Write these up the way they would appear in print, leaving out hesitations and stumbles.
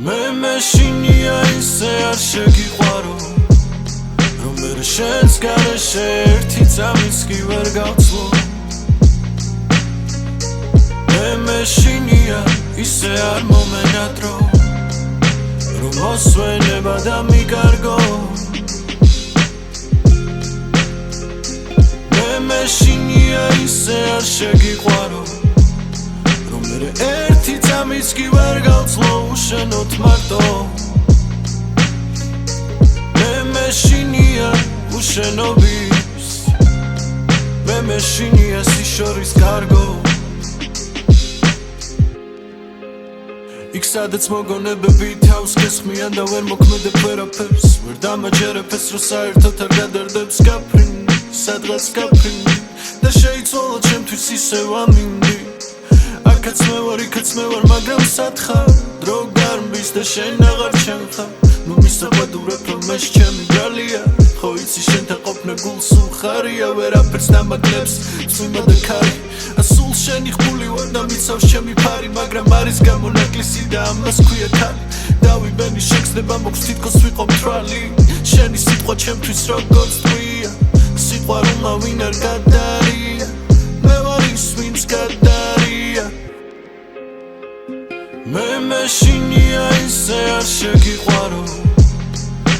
მე მეშინია ისე არ შეგიყვარო რომ მე შენს გარეშე ერთი წამიც კი ვერ გავცლო მე მეშინია ისე არ მომენადრო რომ მოსვენება და მიკარგო მე მეშინია ისე არ შეგიყვარო რომ მე ერთი წამიც კი ვერ გავცლო უშენოდ მარტო მე მეშინია უშენობის მე მეშინია სიშორის კარგო იქ სადაც მოგონებები თავს გესხმიან და ვერ მოქმედებ ვერაფერს ვერ დამაჯერებ ეს რომ საერთოდ არ გადარდებს გაფრინდი სადღაც გაფრინდი და შეიცვალა ჩემთვის ისევ ამინდი აქაც მე ვარ მაგრამ სათხარ დრო გარმბის და შენ აღარ ჩემხარ ნუ მისაყვედურებ რომ ეს ჩემი ბრალია ხო იცი შენთან ყოფნა გულს უხარია ვერაფერს დამაგლებს წვიმა და ქარი სულ შენი ხმული ვარ და მიცავს ჩემი ფარი მაგრამ არის გამონაკლისი და ამას ქვია ქალი დავიბენი შეგზნება მოქვს თითქოს ვიყო მთვრალი შენი სიტყვა ჩემთვის როგორც ტყვია სიყვარულმა ვინ არ გადარია მე ვარ ის ვინც გადარია მე მეშინია ისე არ შეგიყვარო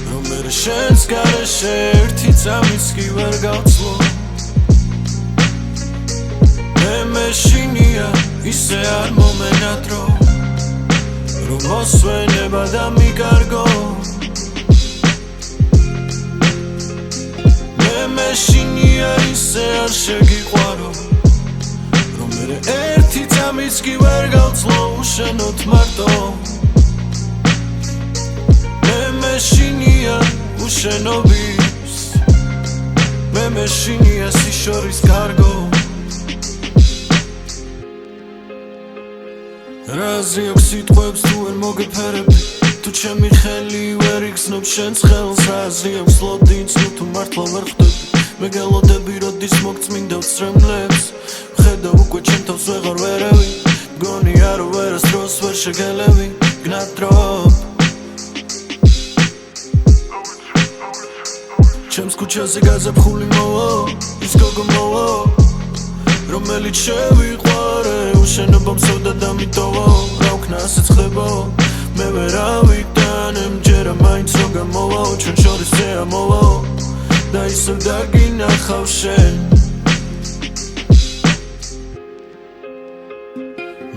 რომ მე შენს გარეშე ერთი წამიც კი ვერ გავცლო მე მეშინია ისე არ მომენადრო რომ მოსვენება და მიკარგო მე მეშინია ისე არ შეგიყვარო რომ მე ერთი წამიც კი ვერ გავცლო უშენოდ მარტო მე მეშინია უშენობის მე მეშინია სიშორის კარგო რაზი აქვს სიტყვებს თუ ვერ მოგეფერები თუ ჩემი ხელი ვერ იგრძნობს შენს ხელს რაზი აქვს ლოდინს თუ მართლა ვერ ხვდები მე გელოდები როდის მოგწმინდა ვცრემლებს ვხედავ უკვე ჩემ თავს ვეღარ ვერევი მგონია რომ ვერასდროს ვერ შეგელევი გნადრობ ჩემს ქუჩაზე გაზაფხული მოვა ის გოგო მოვა რომელიც შევიყვარე უშენობა მსოვდა და მიტოვა რა ვქნა ასეც ხდება მე ვერავიდან ჯერა მაინც რო გამოვაო ჩვენ შორის ზე ამოვაო და ისევ დაგინახავ შენ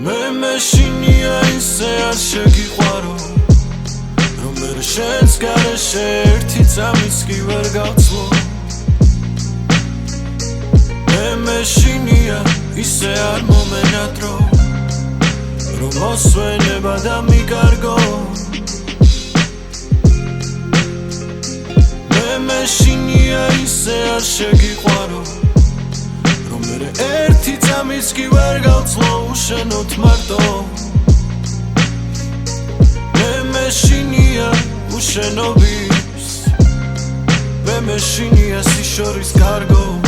მე მეშინია ისე არ შეგიყვარო რომ მე შენს გარეშე ერთი წამიც კი ვერ გავცლო მე მეშინია ისე არ მომენადრო რომ მოსვენება და მიკარგო მე მეშინია ისე არ შეგიყვარო რომ მე ერთი წამიც კი ვერ გავცლო უშენოდ მარტო მე მეშინია უშენობის მე მეშინია სიშორის კარგო